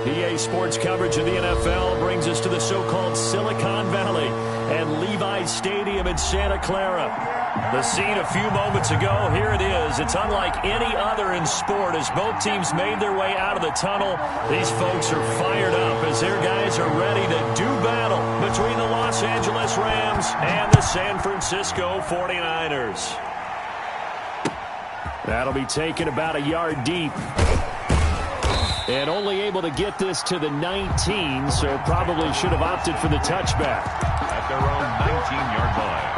EA Sports coverage of the NFL brings us to the so-called Silicon Valley and Levi's Stadium in Santa Clara. The scene a few moments ago, here it is. It's unlike any other in sport as both teams made their way out of the tunnel. These folks are fired up as their guys are ready to do battle between the Los Angeles Rams and the San Francisco 49ers. That'll be taken about a yard deep. And only able to get this to the 19, so probably should have opted for the touchback. At their own 19-yard line.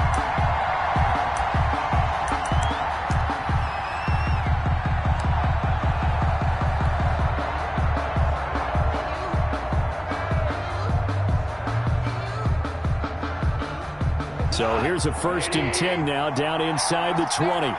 So here's a 1st and 10 now, down inside the 20.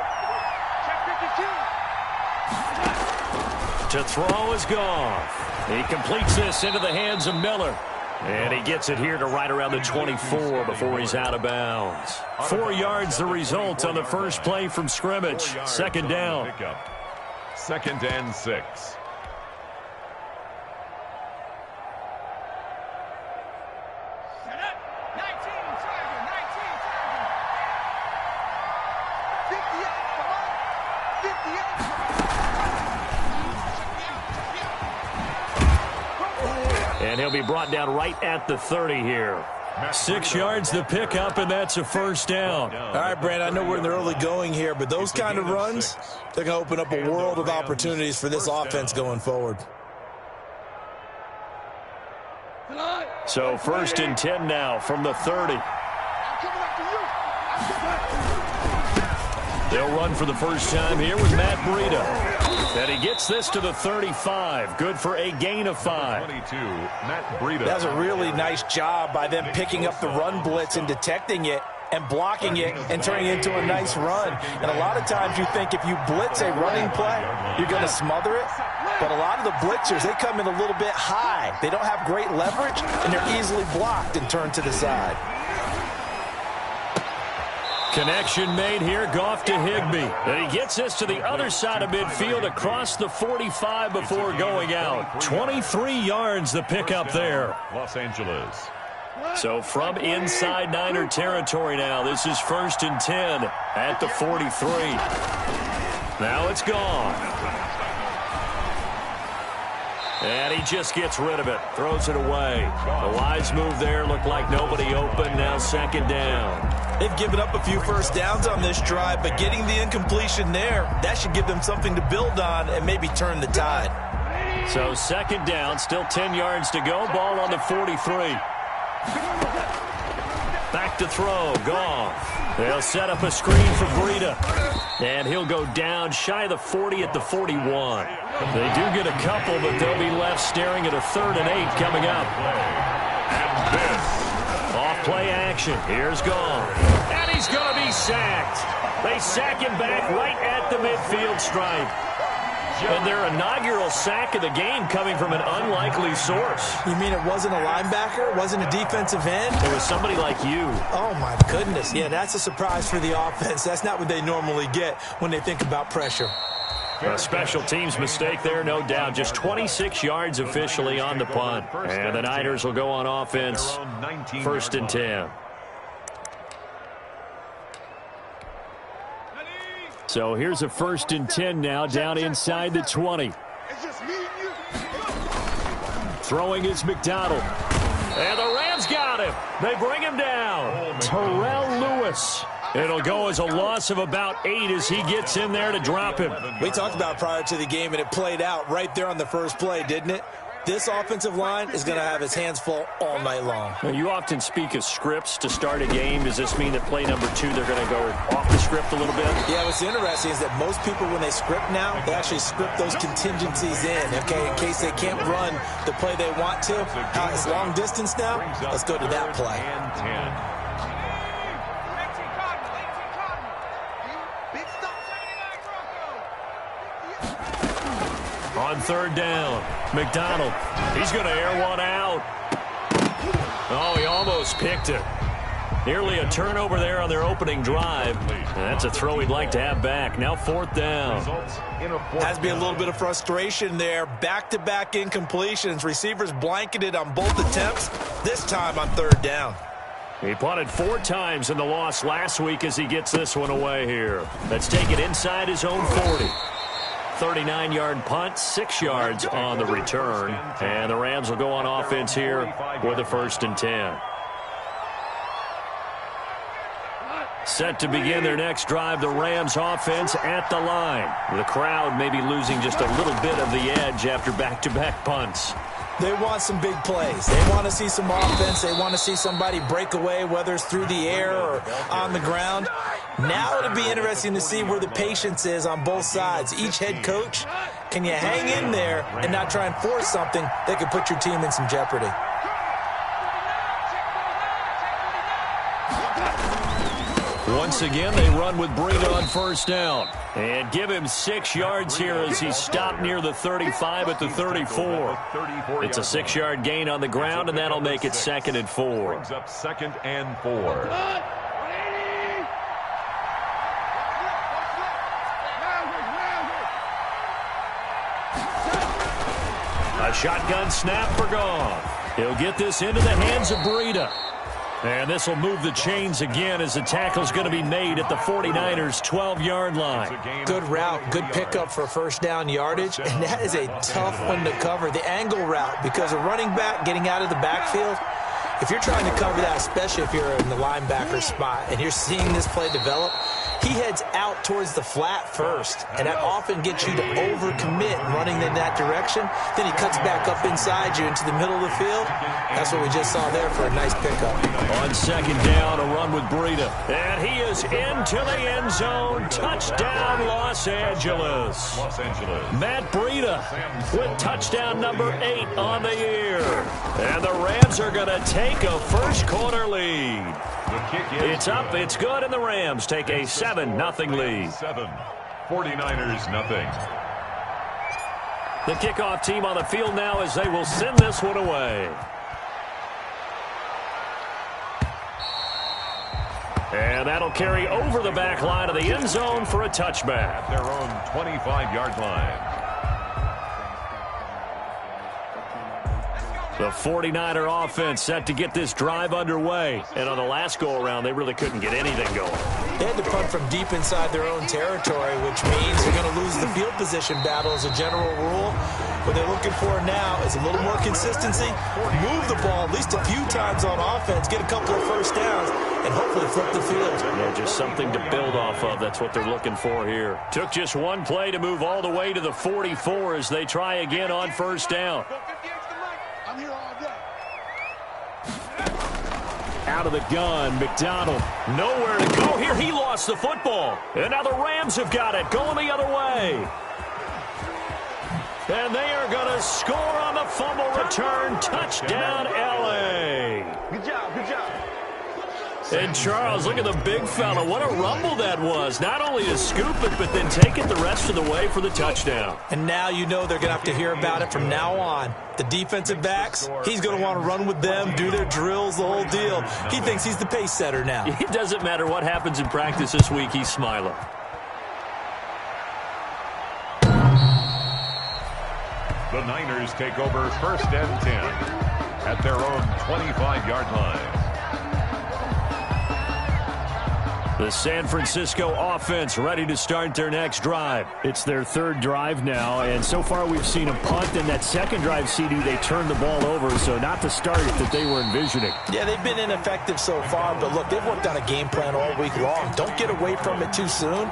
To throw is Goff. He completes this into the hands of Miller. And he gets it here to right around the 24 before he's out of bounds. 4 yards the result on the first play from scrimmage. 2nd down. 2nd and 6. And he'll be brought down right at the 30 here. 6 yards the pickup, and that's a 1st down. All right, Brad, I know we're in the early going here, but those kind of runs, they're going to open up a world of opportunities for this offense going forward. So 1st and 10 now from the 30. They'll run for the first time here with Matt Breida. And he gets this to the 35. Good for a gain of 5. 22, Matt Breida. That was a really nice job by them picking up the run blitz and detecting it and blocking it and turning it into a nice run. And a lot of times you think if you blitz a running play, you're going to smother it. But a lot of the blitzers, they come in a little bit high. They don't have great leverage, and they're easily blocked and turned to the side. Connection made here, Goff to Higbee. And he gets this to the other side of midfield across the 45 before going out. 23 yards the pickup there. Los Angeles. So from inside Niner territory now, this is 1st and 10 at the 43. Now it's gone. And he just gets rid of it, throws it away. The wise move there, looked like nobody open, now 2nd down. They've given up a few first downs on this drive, but getting the incompletion there, that should give them something to build on and maybe turn the tide. So 2nd down, still 10 yards to go, ball on the 43. Back to throw, Goff. They'll set up a screen for Breida. And he'll go down shy of the 40 at the 41. They do get a couple, but they'll be left staring at a 3rd and 8 coming up. Off play action. Here's Goff. And he's going to be sacked. They sack him back right at the midfield stripe. And their inaugural sack of the game coming from an unlikely source. You mean it wasn't a linebacker? It wasn't a defensive end? It was somebody like you. Oh, my goodness. Yeah, that's a surprise for the offense. That's not what they normally get when they think about pressure. A special teams mistake there, no doubt. Just 26 yards officially on the punt. And the Niners will go on offense. 1st and 10. So here's a 1st and 10 now, down inside the 20. Throwing is McDonald. And the Rams got him. They bring him down. Terrell Lewis. It'll go as a loss of about 8 as he gets in there to drop him. We talked about prior to the game, and it played out right there on the first play, didn't it? This offensive line is going to have his hands full all night long. Now, you often speak of scripts to start a game. Does this mean that play number 2, they're going to go off the script a little bit? Yeah, what's interesting is that most people, when they script now, they actually script those contingencies in, okay, in case they can't run the play they want to. It's long distance now. Let's go to that play. On 3rd down, McDonald. He's going to air one out. Oh, he almost picked it. Nearly a turnover there on their opening drive. And that's a throw he'd like to have back. Now 4th down. Has to be a little bit of frustration there. Back-to-back incompletions. Receivers blanketed on both attempts. This time on 3rd down. He punted 4 times in the loss last week as he gets this one away here. Let's take it inside his own 40. 39-yard punt, 6 yards on the return. And the Rams will go on offense here with a 1st and 10. Set to begin their next drive, the Rams offense at the line. The crowd may be losing just a little bit of the edge after back-to-back punts. They want some big plays. They want to see some offense. They want to see somebody break away, whether it's through the air or on the ground. Now it'll be interesting to see where the patience is on both sides. Each head coach, can you hang in there and not try and force something that could put your team in some jeopardy? Once again, they run with Breida on 1st down. And give him 6 yards here as he stopped near the 35 at the 34. It's a 6-yard gain on the ground, and that'll make it 2nd and 4. Brings up 2nd and 4. A shotgun snap for Goff. He'll get this into the hands of Breida. And this will move the chains again as the tackle's going to be made at the 49ers' 12-yard line. Good route, good pickup for 1st down yardage, and that is a tough one to cover. The angle route, because a running back getting out of the backfield, if you're trying to cover that, especially if you're in the linebacker spot and you're seeing this play develop, he heads out towards the flat first, and that often gets you to overcommit running in that direction. Then he cuts back up inside you into the middle of the field. That's what we just saw there for a nice pickup. On 2nd down, a run with Breida. And he is into the end zone. Touchdown, Los Angeles. Matt Breida with touchdown number 8 on the year. And the Rams are going to take a first-quarter lead. It's up, it's good, and the Rams take a 7-0 lead. 49ers nothing. The kickoff team on the field now as they will send this one away. And that'll carry over the back line of the end zone for a touchback. Their own 25-yard line. The 49er offense set to get this drive underway. And on the last go-around, they really couldn't get anything going. They had to punt from deep inside their own territory, which means they're going to lose the field position battle as a general rule. What they're looking for now is a little more consistency, move the ball at least a few times on offense, get a couple of 1st downs, and hopefully flip the field. Yeah, just something to build off of. That's what they're looking for here. Took just one play to move all the way to the 44 as they try again on 1st down. Out of the gun, McDonald. Nowhere to go here. He lost the football. And now the Rams have got it. Going the other way. And they are going to score on the fumble return. Touchdown, L.A. Good job, good job. And Charles, look at the big fella. What a rumble that was. Not only to scoop it, but then take it the rest of the way for the touchdown. And now you know they're going to have to hear about it from now on. The defensive backs, he's going to want to run with them, do their drills, the whole deal. He thinks he's the pace setter now. It doesn't matter what happens in practice this week. He's smiling. The Niners take over 1st and 10 at their own 25-yard line. The San Francisco offense ready to start their next drive. It's their 3rd drive now, and so far we've seen a punt. In that 2nd drive, CD, they turned the ball over, so not the start that they were envisioning. Yeah, they've been ineffective so far, but look, they've worked on a game plan all week long. Don't get away from it too soon.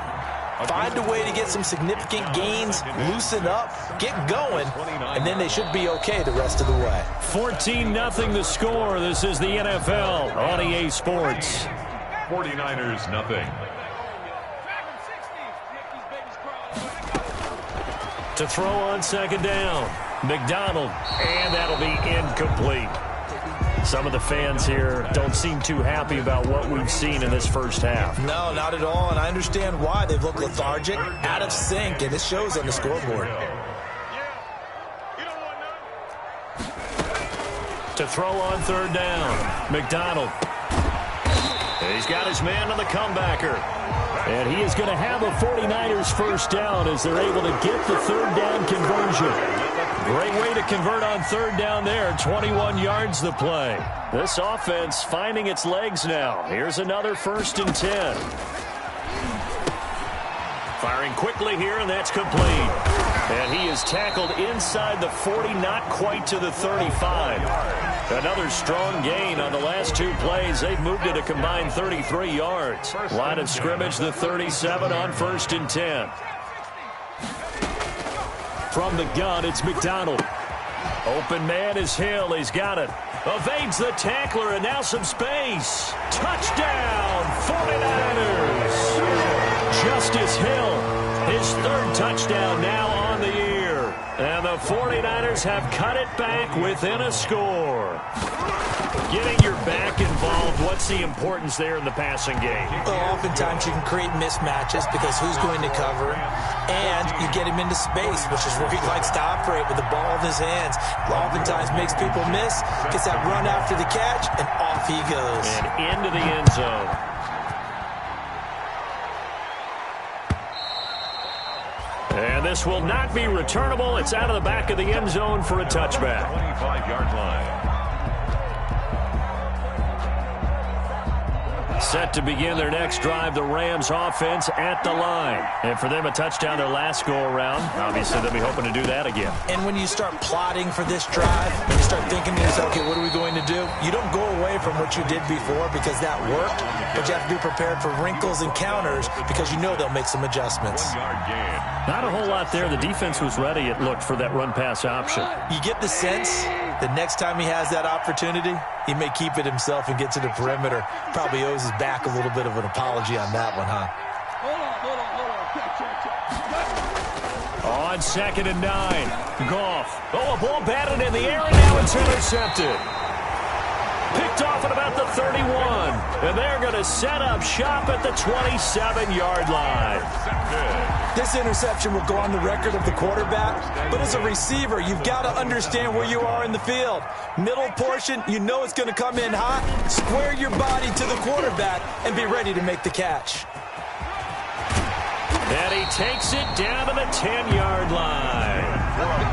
Find a way to get some significant gains, loosen up, get going, and then they should be okay the rest of the way. 14-0 the score. This is the NFL on EA Sports. 49ers nothing. To throw on 2nd down, McDonald, and that'll be incomplete. Some of the fans here don't seem too happy about what we've seen in this first half. No, not at all, and I understand why. They've looked lethargic, out of sync, and it shows on the scoreboard. To throw on 3rd down, McDonald. He's got his man on the comebacker. And he is going to have a 49ers first down as they're able to get the third down conversion. Great way to convert on third down there. 21 yards the play. This offense finding its legs now. Here's another 1st and 10. Firing quickly here, and that's complete. And he is tackled inside the 40, not quite to the 35. Another strong gain on the last 2 plays. They've moved it a combined 33 yards. Line of scrimmage, the 37 on 1st and 10. From the gun, it's McDonald. Open man is Hill. He's got it. Evades the tackler, and now some space. Touchdown, 49ers. Justice Hill, his 3rd touchdown now on the year. And the 49ers have cut it back within a score. Getting your back involved, what's the importance there in the passing game? Well, oftentimes you can create mismatches because who's going to cover, and you get him into space, which is where he likes to operate with the ball in his hands. Oftentimes makes people miss, gets that run after the catch, and off he goes. And into the end zone. And this will not be returnable. It's out of the back of the end zone for a touchback. 25-yard line. Set to begin their next drive, the Rams offense at the line. And for them, a touchdown their last go-around. Obviously, they'll be hoping to do that again. And when you start plotting for this drive, when you start thinking to yourself, okay, what are we going to do? You don't go away from what you did before because that worked, but you have to be prepared for wrinkles and counters because you know they'll make some adjustments. 1-yard gain. Not a whole lot there. The defense was ready, it looked, for that run-pass option. You get the sense that next time he has that opportunity, he may keep it himself and get to the perimeter. Probably owes his back a little bit of an apology on that one, huh? On 2nd and 9. Goff. Oh, a ball batted in the air, and now it's intercepted. Picked off at about the 31. And they're going to set up shop at the 27-yard line. This interception will go on the record of the quarterback, but as a receiver, you've got to understand where you are in the field. Middle portion, you know it's going to come in hot. Square your body to the quarterback and be ready to make the catch. And he takes it down to the 10-yard line.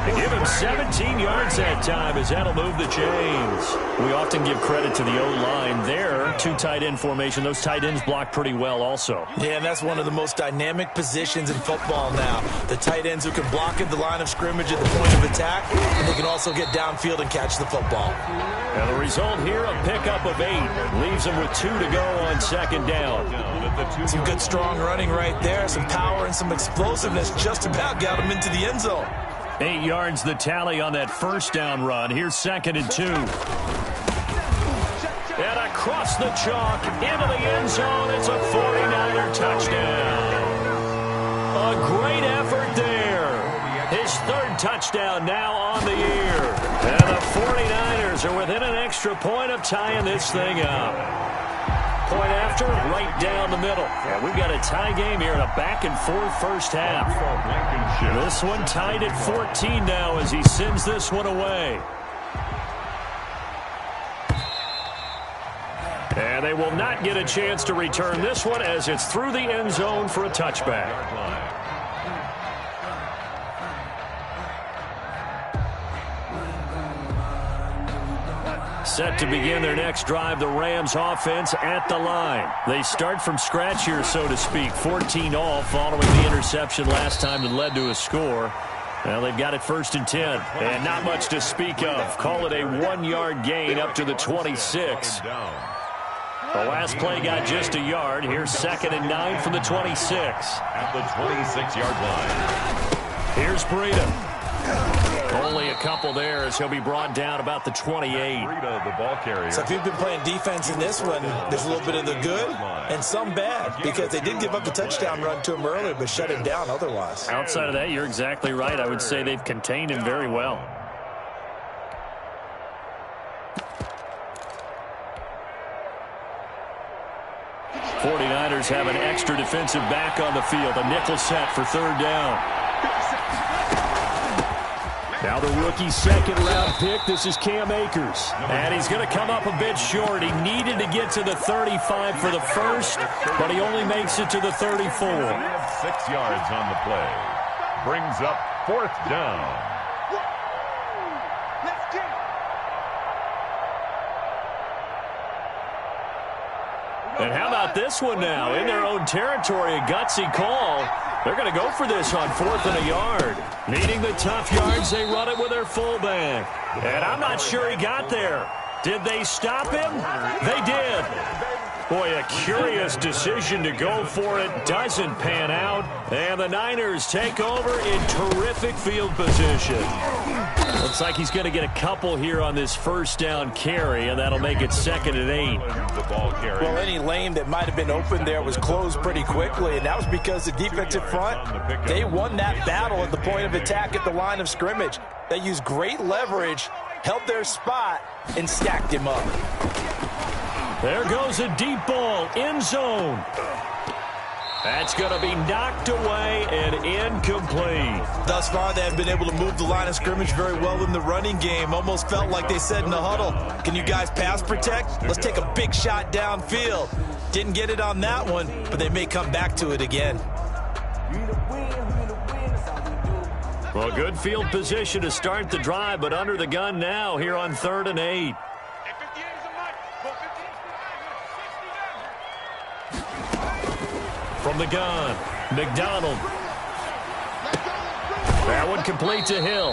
They give him 17 yards that time as that'll move the chains. We often give credit to the O-line there. 2 tight end formation. Those tight ends block pretty well also. Yeah, and that's one of the most dynamic positions in football now. The tight ends who can block at the line of scrimmage at the point of attack, and they can also get downfield and catch the football. And the result here, a pickup of 8. Leaves them with 2 to go on 2nd down. Some good strong running right there. Some power and some explosiveness just about got him into the end zone. 8 yards the tally on that first down run. Here's 2nd and 2. And across the chalk into the end zone. It's a 49er touchdown. A great effort there. His 3rd touchdown now on the year. And the 49ers are within an extra point of tying this thing up. Point after, right down the middle. And we've got a tie game here in a back-and-forth first half. This one tied at 14 now as he sends this one away. And they will not get a chance to return this one as it's through the end zone for a touchback. Set to begin their next drive, the Rams offense at the line. They start from scratch here, so to speak. 14 all following the interception last time that led to a score. Well, they've got it 1st and 10. And not much to speak of. Call it a 1-yard gain up to the 26. The last play got just a yard. Here's 2nd and 9 from the 26. At the 26-yard line. Here's Breida. Only a couple there as he'll be brought down about the 28. Breida, the ball carrier. So if you've been playing defense in this one, there's a little bit of the good and some bad because they did give up the touchdown run to him earlier but shut him down otherwise. Outside of that, you're exactly right. I would say they've contained him very well. '49ers have an extra defensive back on the field. A nickel set for 3rd down. Now the rookie second-round pick, this is Cam Akers. And he's going to come up a bit short. He needed to get to the 35 for the first, but he only makes it to the 34. 6 yards on the play. Brings up 4th down. And how about this one now? In their own territory, a gutsy call. They're going to go for this on 4th and a yard. Needing the tough yards, they run it with their fullback. And I'm not sure he got there. Did they stop him? They did. Boy, a curious decision to go for it. Doesn't pan out. And the Niners take over in terrific field position. Looks like he's going to get a couple here on this first down carry, and that'll make it 2nd and 8. Well, any lane that might have been open there was closed pretty quickly, and that was because the defensive front, they won that battle at the point of attack at the line of scrimmage. They used great leverage, held their spot, and stacked him up. There goes a deep ball, end zone. That's going to be knocked away and incomplete. Thus far, they have been able to move the line of scrimmage very well in the running game. Almost felt like they said in the huddle, can you guys pass protect? Let's take a big shot downfield. Didn't get it on that one, but they may come back to it again. Well, good field position to start the drive, but under the gun now here on 3rd and 8. From the gun, McDonald. That one complete to Hill.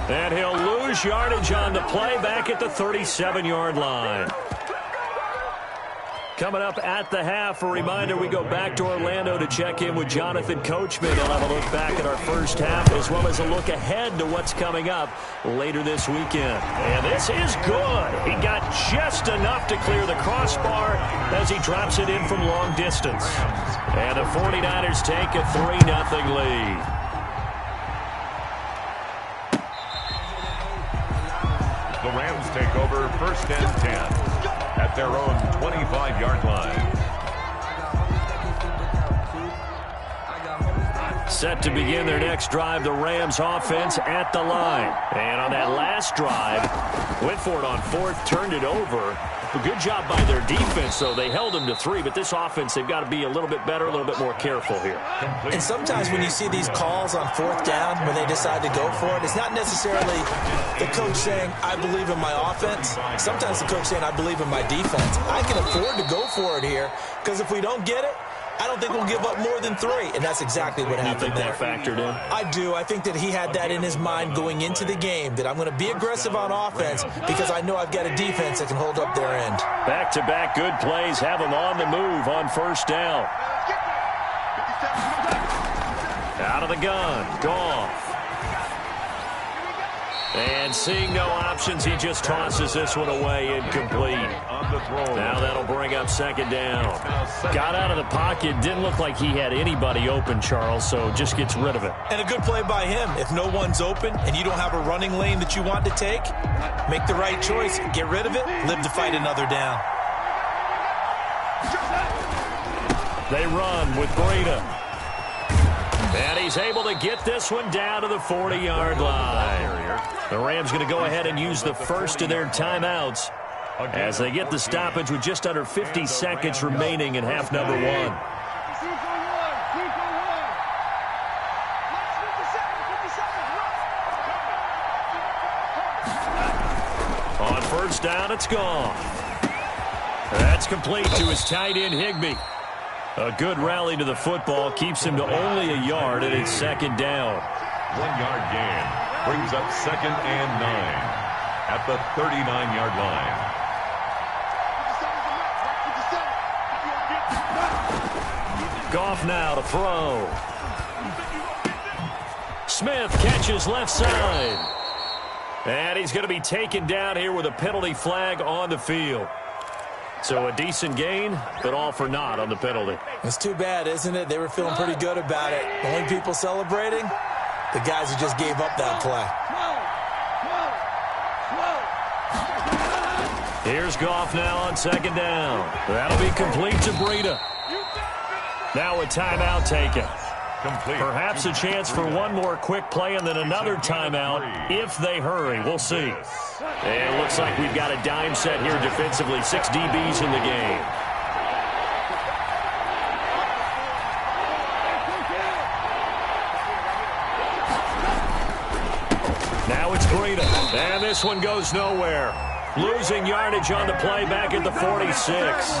And he'll lose yardage on the play back at the 37-yard line. Coming up at the half, a reminder, we go back to Orlando to check in with Jonathan Coachman. He'll have a look back at our first half as well as a look ahead to what's coming up later this weekend. And this is good. He got just enough to clear the crossbar as he drops it in from long distance. And the 49ers take a 3-0 lead. The Rams take over 1st and 10 at their own 25-yard line. Set to begin their next drive, the Rams offense at the line. And on that last drive, went for it on 4th, turned it over. A good job by their defense, though. They held them to 3, but this offense, they've got to be a little bit better, a little bit more careful here. And sometimes when you see these calls on 4th down, when they decide to go for it, it's not necessarily the coach saying, I believe in my offense. Sometimes the coach saying, I believe in my defense. I can afford to go for it here, because if we don't get it, I don't think we'll give up more than 3, and that's exactly what happened there. You think that factored in? I do. I think that he had that in his mind going into the game, that I'm going to be aggressive on offense because I know I've got a defense that can hold up their end. Back-to-back good plays have him on the move on 1st down. Out of the gun, Goff. And seeing no options, he just tosses this one away incomplete. Now that'll bring up 2nd down. Got out of the pocket, didn't look like he had anybody open, Charles, so just gets rid of it. And a good play by him. If no one's open and you don't have a running lane that you want to take, make the right choice, get rid of it, live to fight another down. They run with Breida. And he's able to get this one down to the 40-yard line. The Rams going to go ahead and use the first of their timeouts as they get the stoppage with just under 50 seconds remaining in half number 1. On 1st down, it's gone. That's complete to his tight end, Higbee. A good rally to the football keeps him to only a yard, and it's 2nd down. 1-yard gain brings up 2nd and 9 at the 39-yard line. Goff now to throw. Smith catches left side. And he's going to be taken down here with a penalty flag on the field. So a decent gain, but all for naught on the penalty. It's too bad, isn't it? They were feeling pretty good about it. The only people celebrating, the guys who just gave up that play. Here's Goff now on 2nd down. That'll be complete to Breida. Now a timeout taken. Complete. Perhaps a chance for one more quick play and then another timeout if they hurry. We'll see. And it looks like we've got a dime set here defensively. 6 DBs in the game. Now it's Breida. And this one goes nowhere. Losing yardage on the play back at the 46.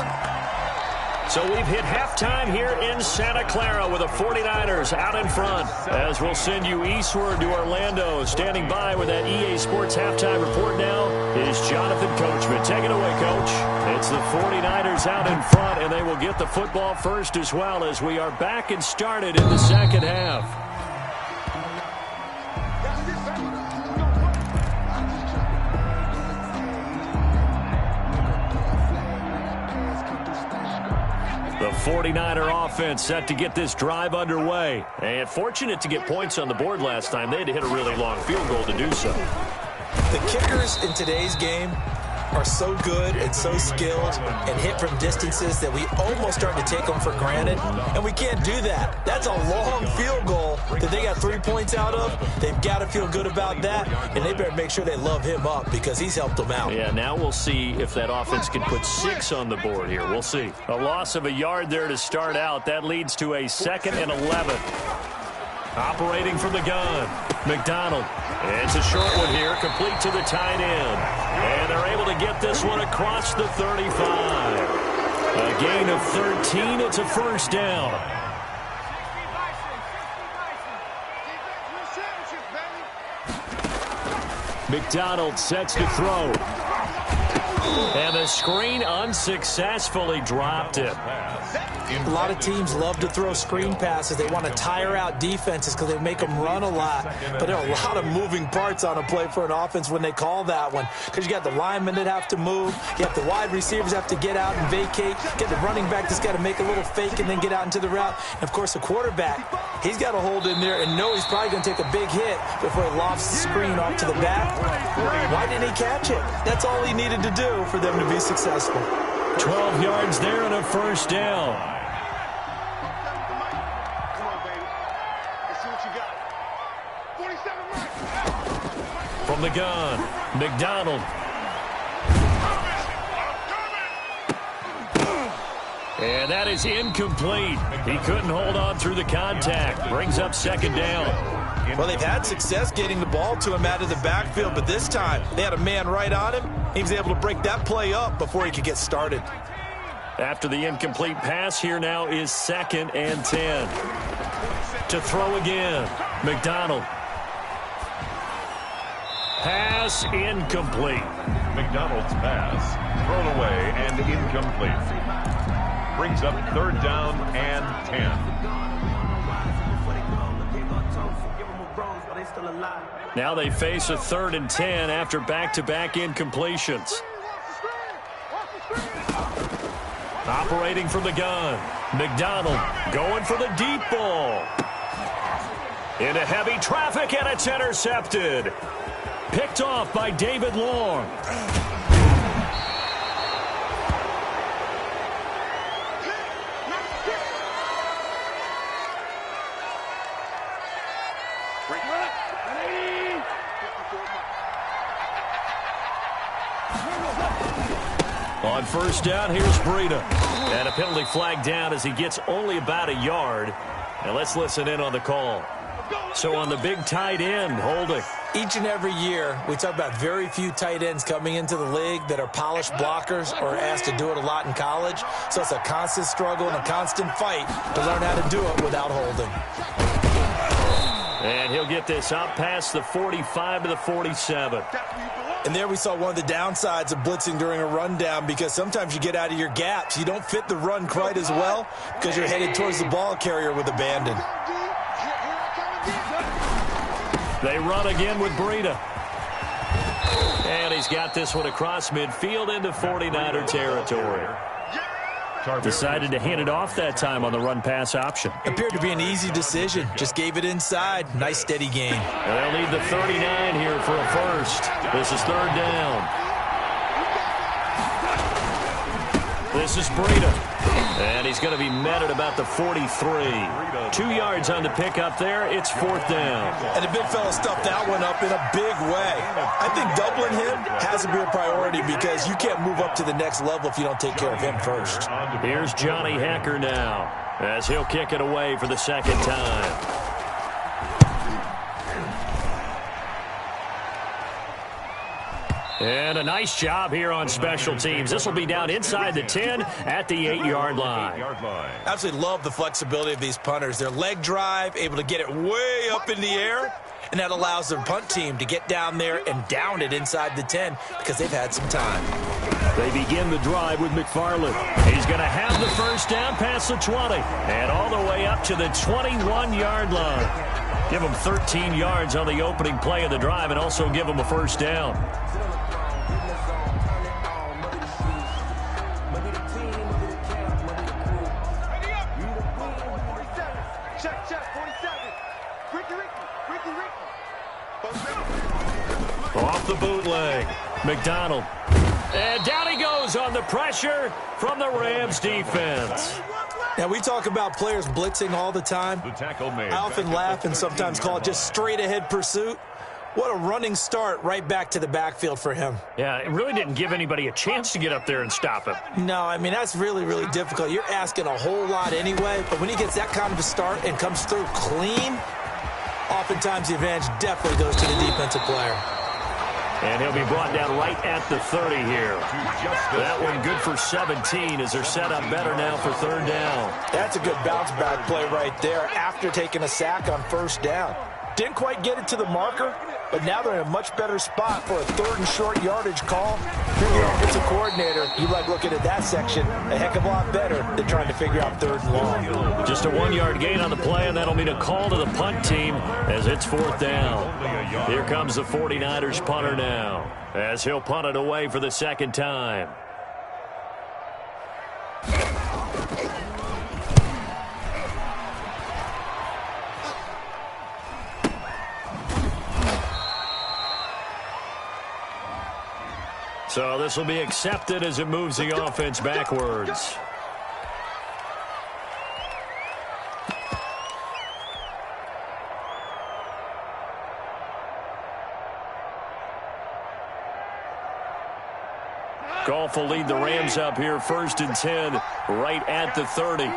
So we've hit halftime here in Santa Clara with the 49ers out in front. As we'll send you eastward to Orlando. Standing by with that EA Sports halftime report now is Jonathan Coachman. Take it away, Coach. It's the 49ers out in front, and they will get the football first as well as we are back and started in the second half. The 49er offense set to get this drive underway. And fortunate to get points on the board last time. They had to hit a really long field goal to do so. The kickers in today's game are so good and so skilled and hit from distances that we almost start to take them for granted, and we can't do that. That's a long field goal that they got 3 points out of. They've got to feel good about that, and they better make sure they love him up because he's helped them out. Yeah, now we'll see if that offense can put 6 on the board here. We'll see. A loss of a yard there to start out. That leads to a 2nd and 11. Operating from the gun, McDonald. It's a short one here, complete to the tight end. And they're able to get this one across the 35. A gain of 13. It's a first down. McDonald sets to throw. And the screen unsuccessfully dropped it. A lot of teams love to throw screen passes. They want to tire out defenses because they make them run a lot. But there are a lot of moving parts on a play for an offense when they call that one. Because you got the linemen that have to move. You have the wide receivers have to get out and vacate. You got the running back that's got to make a little fake and then get out into the route. And, of course, the quarterback, he's got to hold in there and know he's probably going to take a big hit before he lofts the screen off to the back. Why didn't he catch it? That's all he needed to do for them to be successful. 12 yards there and a first down. From the gun, McDonald. And that is incomplete. He couldn't hold on through the contact. Brings up 2nd down. Well, they've had success getting the ball to him out of the backfield, but this time they had a man right on him. He was able to break that play up before he could get started. After the incomplete pass, here now is 2nd and 10. To throw again, McDonald. Pass incomplete. McDonald's pass thrown away and incomplete. Brings up 3rd down and 10. Now they face a 3rd and 10 after back-to-back incompletions. Operating from the gun, McDonald going for the deep ball. Into heavy traffic, and it's intercepted. Picked off by David Long. On first down, here's Breida. And a penalty flag down as he gets only about a yard. And let's listen in on the call. So on the big tight end, holding. Each and every year, we talk about very few tight ends coming into the league that are polished blockers or asked to do it a lot in college. So it's a constant struggle and a constant fight to learn how to do it without holding. And he'll get this up past the 45 to the 47. And there we saw one of the downsides of blitzing during a rundown, because sometimes you get out of your gaps. You don't fit the run quite as well because you're headed towards the ball carrier with abandon. They run again with Breida. And he's got this one across midfield into 49er territory. Decided to hand it off that time on the run-pass option. Appeared to be an easy decision. Just gave it inside. Nice, steady gain. And they'll need the 39 here for a first. This is 3rd down. This is Breida. And he's going to be met at about the 43. 2 yards on the pickup there. It's 4th down. And the big fella stuffed that one up in a big way. I think doubling him has to be a priority because you can't move up to the next level if you don't take care of him first. Here's Johnny Hacker now as he'll kick it away for the second time. And a nice job here on special teams. This will be down inside the 10 at the 8-yard line. Absolutely love the flexibility of these punters. Their leg drive, able to get it way up in the air, and that allows their punt team to get down there and down it inside the 10 because they've had some time. They begin the drive with McFarland. He's going to have the first down past the 20 and all the way up to the 21-yard line. Give them 13 yards on the opening play of the drive and also give them a first down. Off the bootleg, McDonald. And down he goes on the pressure from the Rams defense. Now, we talk about players blitzing all the time. I often laugh and sometimes call it just straight-ahead pursuit. What a running start right back to the backfield for him. Yeah, it really didn't give anybody a chance to get up there and stop him. No, I mean, that's really, really difficult. You're asking a whole lot anyway, but when he gets that kind of a start and comes through clean, oftentimes the advantage definitely goes to the defensive player. And he'll be brought down right at the 30 here. That one good for 17 as they're set up better now for 3rd down. That's a good bounce back play right there after taking a sack on 1st down. Didn't quite get it to the marker, but now they're in a much better spot for a 3rd and short yardage call. If you're an offensive coordinator, you like looking at that section a heck of a lot better than trying to figure out 3rd and long. Just a 1-yard gain on the play, and that'll mean a call to the punt team as it's 4th down. Here comes the 49ers punter now as he'll punt it away for the 2nd time. So this will be accepted as it moves the offense backwards. Goff will lead the Rams up here 1st and 10 right at the 30.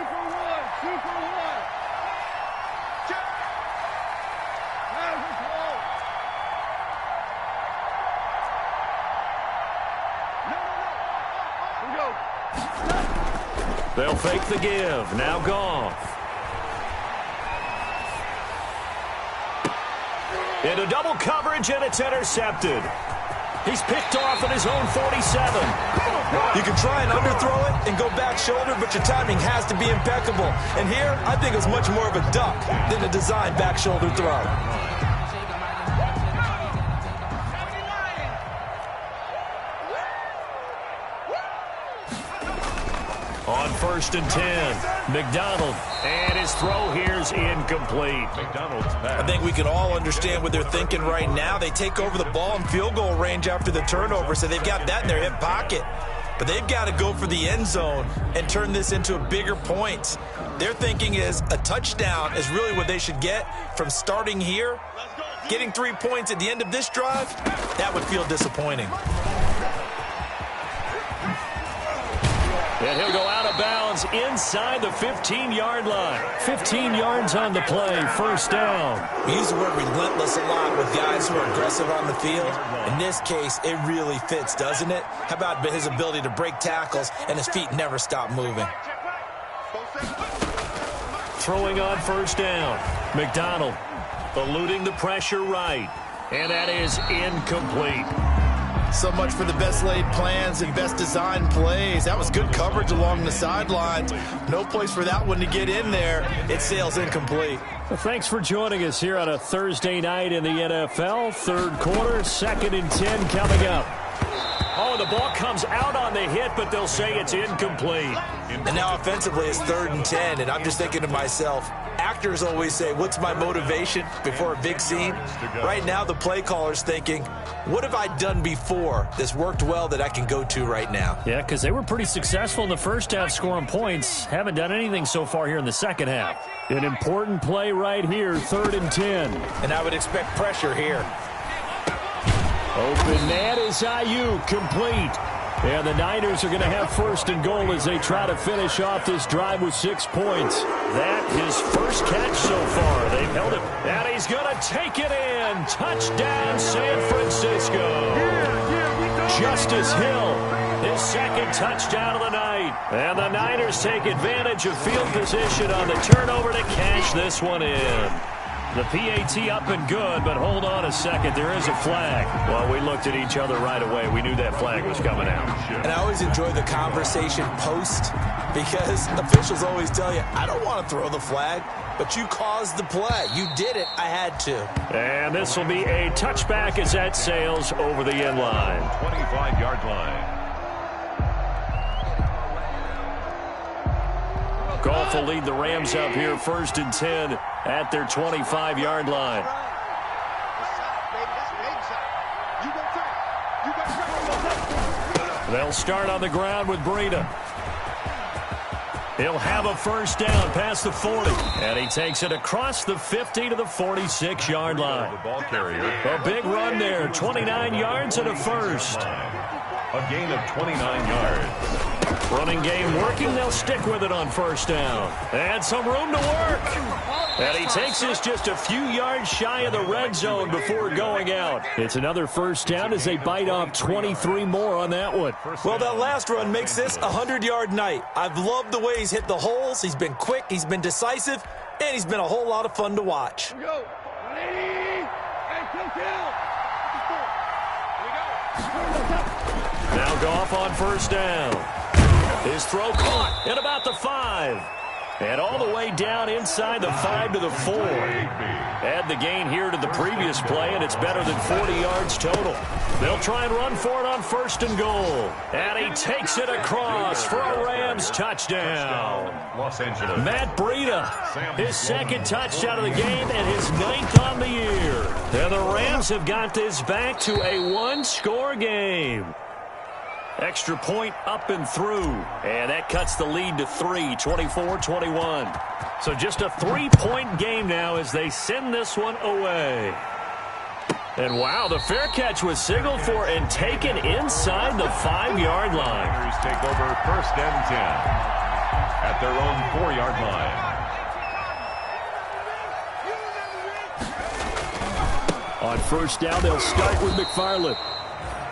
They'll fake the give. Now Goff. Into double coverage, and it's intercepted. He's picked off at his own 47. You can try and underthrow it and go back shoulder, but your timing has to be impeccable. And here, I think it's much more of a duck than a designed back shoulder throw. On 1st and 10, McDonald, and his throw here's incomplete. I think we can all understand what they're thinking right now. They take over the ball in field goal range after the turnover, so they've got that in their hip pocket. But they've got to go for the end zone and turn this into a bigger point. Their thinking is a touchdown is really what they should get from starting here. Getting 3 points at the end of this drive, that would feel disappointing. And he'll go out of bounds inside the 15-yard line. 15 yards on the play, 1st down. We use the word relentless a lot with guys who are aggressive on the field. In this case, it really fits, doesn't it? How about his ability to break tackles and his feet never stop moving? Throwing on 1st down. McDonald eluding the pressure right. And that is incomplete. So much for the best laid plans and best designed plays. That was good coverage along the sidelines. No place for that one to get in there. It sails incomplete. Well, thanks for joining us here on a Thursday night in the NFL. 3rd quarter, 2nd and 10 coming up. Oh, The ball comes out on the hit, but they'll say it's incomplete. And now offensively it's 3rd and 10, and I'm just thinking to myself, actors always say, what's my motivation before a big scene? Right now the play caller's thinking, what have I done before that's worked well that I can go to right now? Yeah, because they were pretty successful in the first half scoring points. Haven't done anything so far here in the second half. An important play right here, 3rd and 10. And I would expect pressure here. Open man is Ayuk, complete. And the Niners are going to have 1st and goal as they try to finish off this drive with 6 points. That his first catch so far. They've held him. And he's going to take it in. Touchdown, San Francisco. Justice Hill, his 2nd touchdown of the night. And the Niners take advantage of field position on the turnover to cash this one in. The PAT up and good, but hold on a second. There is a flag. Well, we looked at each other right away. We knew that flag was coming out. And I always enjoy the conversation post because officials always tell you, I don't want to throw the flag, but you caused the play. You did it. I had to. And this will be a touchback as that sails over the end line. 25-yard line. Goff will lead the Rams up here 1st and 10 at their 25-yard line. They'll start on the ground with Breida. He'll have a 1st down past the 40. And he takes it across the 50 to the 46-yard line. The ball carrier. A big run there, 29 yards and a 1st. A gain of 29 yards. Running game working. They'll stick with it on 1st down. And some room to work. And he takes this just a few yards shy of the red zone before going out. It's another 1st down as they bite off 23 more on that one. Well, that last run makes this a 100-yard night. I've loved the way he's hit the holes. He's been quick. He's been decisive. And he's been a whole lot of fun to watch. Here we go. Now Goff on 1st down. His throw caught at about the 5. And all the way down inside the 5 to the 4. Add the gain here to the previous play, and it's better than 40 yards total. They'll try and run for it on 1st and goal. And he takes it across for a Rams touchdown. Los Angeles. Matt Breida, his 2nd touchdown of the game and his 9th on the year. And the Rams have got this back to a 1-score game. Extra point up and through. And that cuts the lead to 3, 24-21. So just a 3-point game now as they send this one away. And wow, the fair catch was signaled for and taken inside the 5-yard line. Niners take over 1st and 10 at their own 4-yard line. On 1st down, they'll start with McFarland.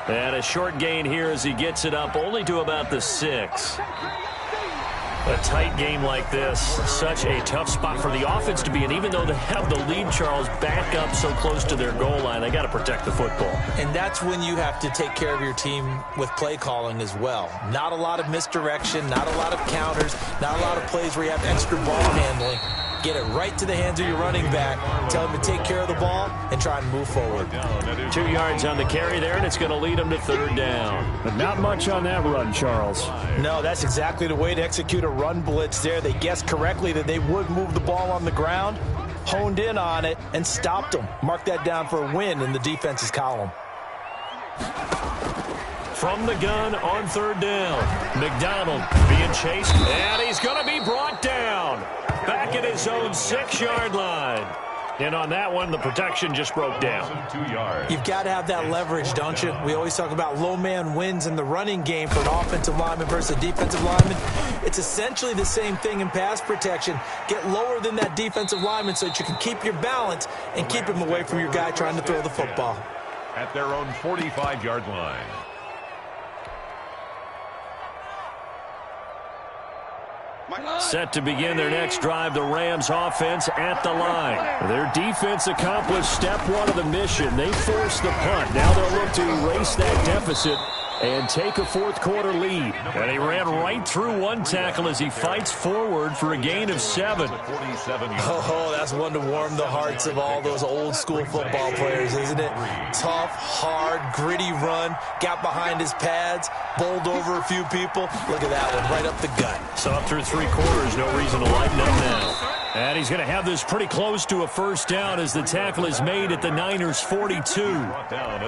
And a short gain here as he gets it up only to about the 6. A tight game like this, such a tough spot for the offense to be in. Even though they have the lead, Charles, back up so close to their goal line, they got to protect the football. And that's when you have to take care of your team with play calling as well. Not a lot of misdirection, not a lot of counters, not a lot of plays where you have extra ball handling. Get it right to the hands of your running back. Tell him to take care of the ball and try and move forward. 2 yards on the carry there, and it's going to lead them to 3rd down. But not much on that run, Charles. No, that's exactly the way to execute a run blitz there. They guessed correctly that they would move the ball on the ground, honed in on it, and stopped them. Mark that down for a win in the defense's column. From the gun on 3rd down. McDonald being chased, and he's going to be brought down. Back at his own 6-yard line. And on that one, the protection just broke down. 2 yards. You've got to have that leverage, don't you? We always talk about low man wins in the running game for an offensive lineman versus a defensive lineman. It's essentially the same thing in pass protection. Get lower than that defensive lineman so that you can keep your balance and keep him away from your guy trying to throw the football. At their own 45-yard line. Set to begin their next drive, the Rams offense at the line. Their defense accomplished step 1 of the mission. They forced the punt. Now they'll look to erase that deficit and take a fourth-quarter lead. And he ran right through one tackle as he fights forward for a gain of 7. Oh, that's one to warm the hearts of all those old-school football players, isn't it? Tough, hard, gritty run, got behind his pads, bowled over a few people. Look at that one, right up the gut. So up through 3 quarters, no reason to lighten up now. And he's going to have this pretty close to a first down as the tackle is made at the Niners' 42.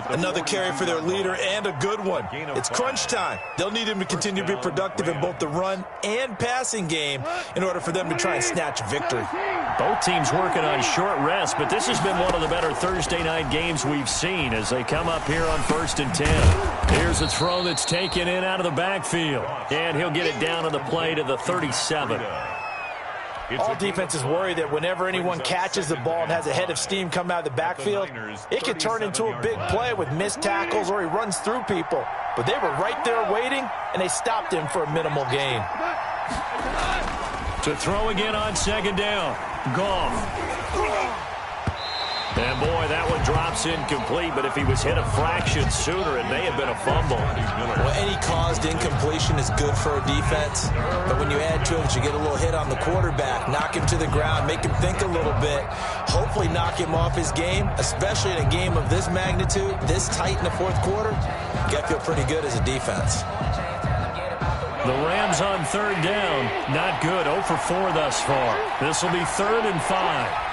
Another carry for their leader and a good one. It's crunch time. They'll need him to continue to be productive in both the run and passing game in order for them to try and snatch victory. Both teams working on short rest, but this has been one of the better Thursday night games we've seen as they come up here on 1st and 10. Here's a throw that's taken in out of the backfield, and he'll get it down on the play to the 37. All defenses worry that whenever anyone catches the ball and has a head of steam come out of the backfield, it could turn into a big play with missed tackles or he runs through people. But they were right there waiting, and they stopped him for a minimal gain. To throw again on 2nd down. Goff. And, boy, that one drops incomplete, but if he was hit a fraction sooner, it may have been a fumble. Well, any caused incompletion is good for a defense, but when you add to it, you get a little hit on the quarterback, knock him to the ground, make him think a little bit, hopefully knock him off his game, especially in a game of this magnitude, this tight in the 4th quarter. You got to feel pretty good as a defense. The Rams on 3rd down. Not good. 0 for 4 thus far. This will be 3rd and 5.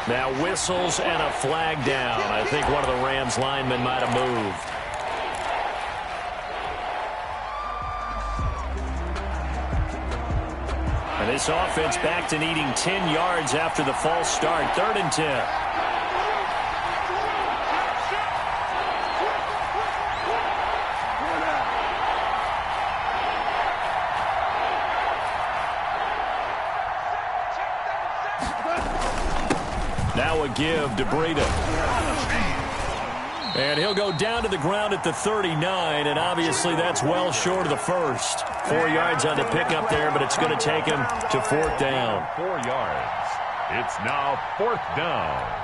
Now whistles and a flag down. I think one of the Rams linemen might have moved. And this offense back to needing 10 yards after the false start. 3rd and 10. Now a give to Breida. And he'll go down to the ground at the 39, and obviously that's well short of the first. 4 yards on the pickup there, but it's going to take him to 4th down. 4 yards. It's now 4th down.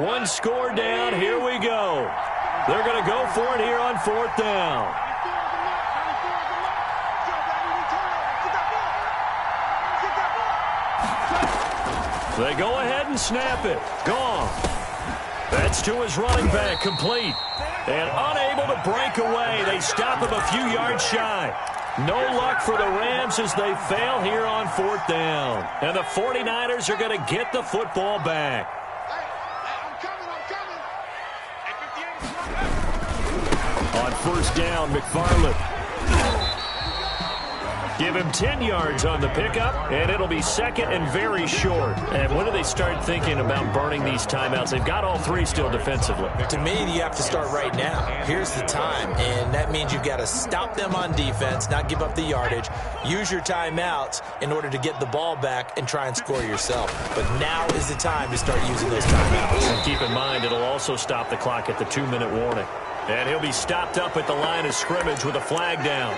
One score down. Here we go. They're going to go for it here on 4th down. They go ahead and snap it. Gone. That's to his running back, complete. And unable to break away. They stop him a few yards shy. No luck for the Rams as they fail here on 4th down. And the 49ers are going to get the football back. On 1st down, McFarland. Give him 10 yards on the pickup, and it'll be 2nd and very short. And when do they start thinking about burning these timeouts? They've got all 3 still defensively. To me, you have to start right now. Here's the time, and that means you've got to stop them on defense, not give up the yardage, use your timeouts in order to get the ball back and try and score yourself. But now is the time to start using those timeouts. And keep in mind, it'll also stop the clock at the 2-minute warning. And he'll be stopped up at the line of scrimmage with a flag down.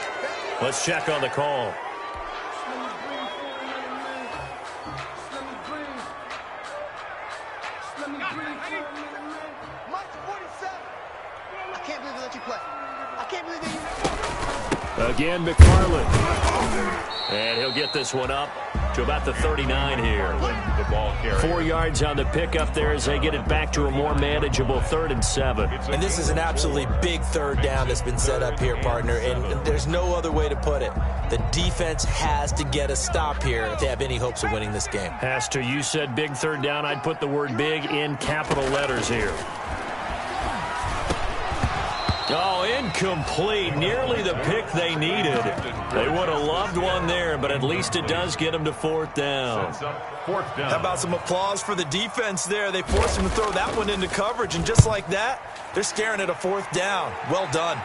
Let's check on the call. Again, McFarland. And he'll get this one up to about the 39 here. 4 yards on the pickup there as they get it back to a more manageable 3rd and 7. And this is an absolutely big 3rd down that's been set up here, partner, and there's no other way to put it. The defense has to get a stop here if they have any hopes of winning this game. Has to. You said big 3rd down. I'd put the word big in capital letters here. Oh, incomplete. Nearly the pick they needed. They would have loved one there, but at least it does get them to 4th down. How about some applause for the defense there? They forced him to throw that one into coverage, and just like that, they're staring at a 4th down. Well done.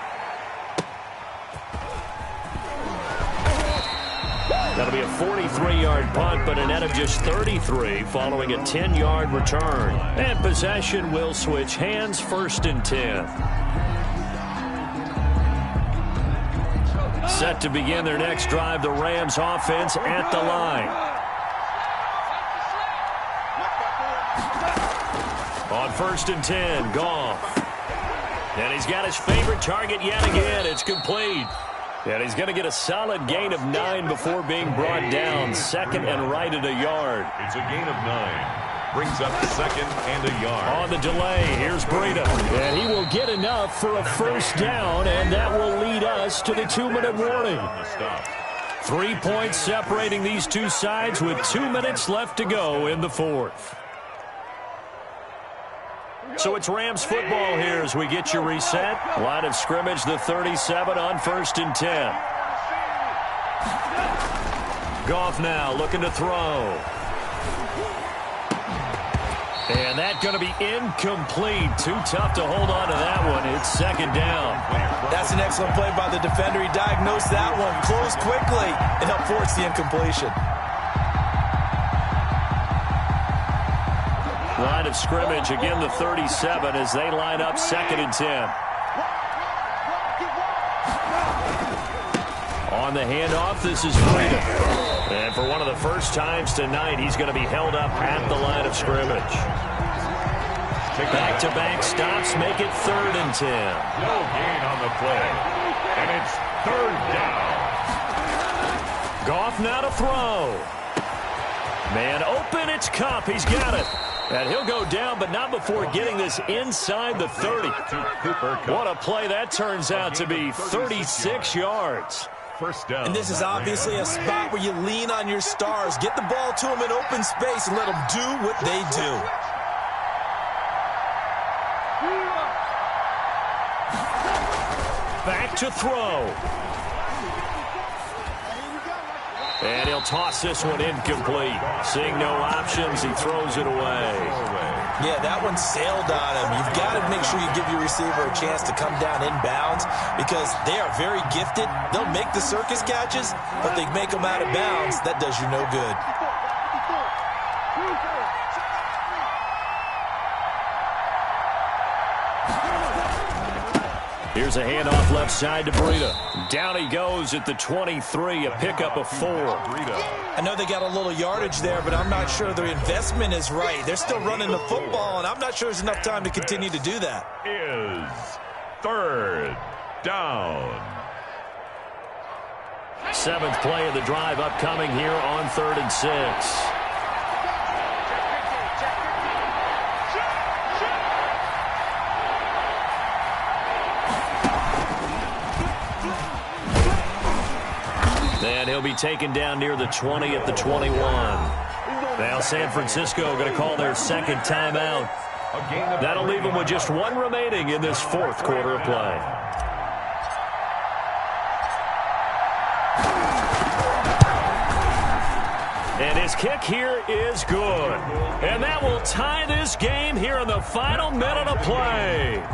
That'll be a 43-yard punt, but a net of just 33 following a 10-yard return. And possession will switch hands, 1st and 10. Set to begin their next drive, the Rams offense at the line. On 1st and 10, Goff. And he's got his favorite target yet again. It's complete. And he's going to get a solid gain of 9 before being brought down. Second and right at a yard. It's a gain of 9. Brings up second and a yard. On the delay, here's Breida. And he will get enough for a first down, and that will lead us to the 2-minute warning. 3 points separating these two sides with 2 minutes left to go in the fourth. So it's Rams football here as we get you reset. Line of scrimmage, the 37 on 1st and 10. Goff now looking to throw. And that's going to be incomplete. Too tough to hold on to that one. It's second down. That's an excellent play by the defender. He diagnosed that one, closed quickly, and helped force the incompletion. Line of scrimmage, again the 37 as they line up 2nd and 10. On the handoff, this is Breida. And for one of the first times tonight, he's going to be held up at the line of scrimmage. Back-to-back stops make it 3rd and 10. No gain on the play. And it's 3rd down. Goff now to throw. Man open, it's Kupp. He's got it. And he'll go down, but not before getting this inside the 30. What a play that turns out to be, 36 yards. First down. And this is obviously a spot where you lean on your stars. Get the ball to them in open space and let them do what they do. Back to throw. And he'll toss this one incomplete. Seeing no options, he throws it away. Yeah, that one sailed on him. You've got to make sure you give your receiver a chance to come down inbounds because they are very gifted. They'll make the circus catches, but they make them out of bounds. That does you no good. Here's a handoff left side to Breida. Down he goes at the 23, a pickup of 4. I know they got a little yardage there, but I'm not sure their investment is right. They're still running the football, and I'm not sure there's enough time to continue to do that. Is 3rd down. 7th play of the drive upcoming here on 3rd and 6. And he'll be taken down near the 20 at the 21. Now San Francisco going to call their second timeout. That'll leave them with just 1 remaining in this 4th quarter of play. And his kick here is good. And that will tie this game here in the final minute of play.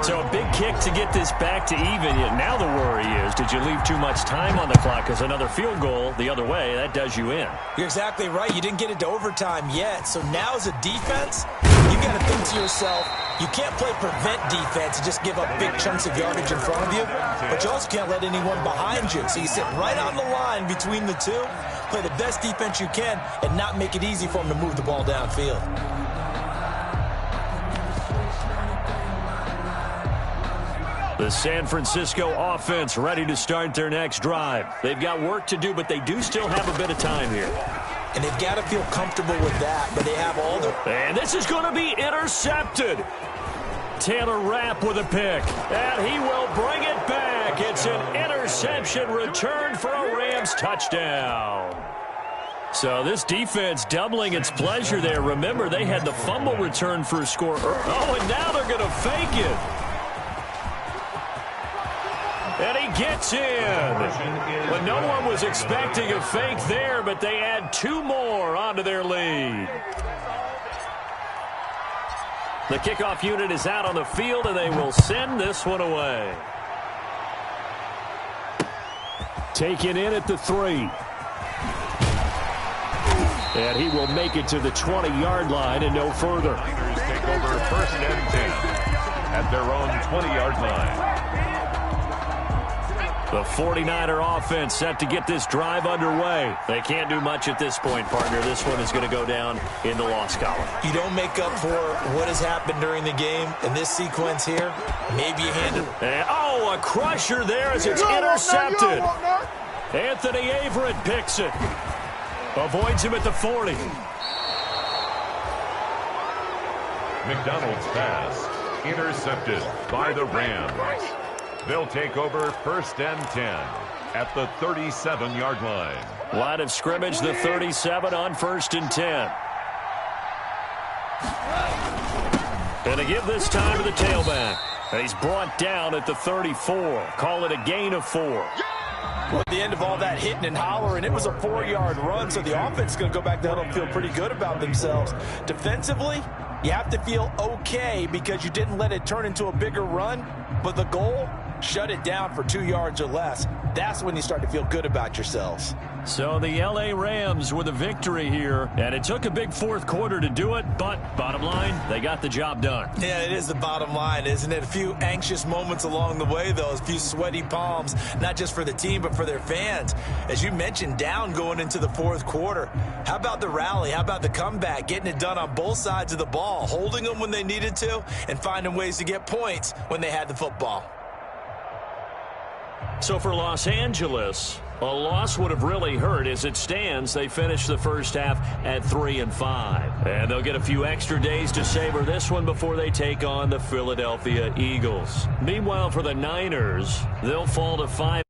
So a big kick to get this back to even. Now the worry is, did you leave too much time on the clock? Because another field goal the other way, that does you in. You're exactly right. You didn't get it to overtime yet. So now as a defense, you got to think to yourself, you can't play prevent defense and just give up big chunks of yardage in front of you. But you also can't let anyone behind you. So you sit right on the line between the two. Play the best defense you can and not make it easy for them to move the ball downfield. The San Francisco offense ready to start their next drive. They've got work to do, but they do still have a bit of time here. And they've got to feel comfortable with that, but they have all the... And this is going to be intercepted. Taylor Rapp with a pick, and he will bring it back. It's an interception return for a Rams touchdown. So this defense doubling its pleasure there. Remember, they had the fumble return for a score. Oh, and now they're going to fake it. And he gets in. But no one was expecting a fake there, but they add 2 more onto their lead. The kickoff unit is out on the field, and they will send this one away. Taken in at the 3. And he will make it to the 20-yard line and no further. Niners take over 1st and 10 at their own 20-yard line. The 49er offense set to get this drive underway. They can't do much at this point, partner. This one is going to go down in the loss column. You don't make up for what has happened during the game in this sequence here. Maybe you hand it. And, oh, a crusher there as it's intercepted. Anthony Averett picks it. Avoids him at the 40. McDonald's pass intercepted by the Rams. They'll take over 1st and 10 at the 37-yard line. Line of scrimmage, the 37 on 1st and 10. And to give this time to the tailback. He's brought down at the 34. Call it a gain of 4. Well, at the end of all that hitting and hollering, it was a 4-yard run, so the offense is going to go back to huddle and feel pretty good about themselves. Defensively, you have to feel okay because you didn't let it turn into a bigger run, but the goal, shut it down for 2 yards or less. That's when you start to feel good about yourselves. So the L.A. Rams with a victory here, and it took a big fourth quarter to do it, but bottom line, they got the job done. Yeah, it is the bottom line, isn't it? A few anxious moments along the way, though, a few sweaty palms, not just for the team, but for their fans. As you mentioned, down going into the fourth quarter. How about the rally? How about the comeback? Getting it done on both sides of the ball, holding them when they needed to, and finding ways to get points when they had the football. So for Los Angeles, a loss would have really hurt. As it stands, they finished the first half at 3-5. And they'll get a few extra days to savor this one before they take on the Philadelphia Eagles. Meanwhile, for the Niners, they'll fall to 5.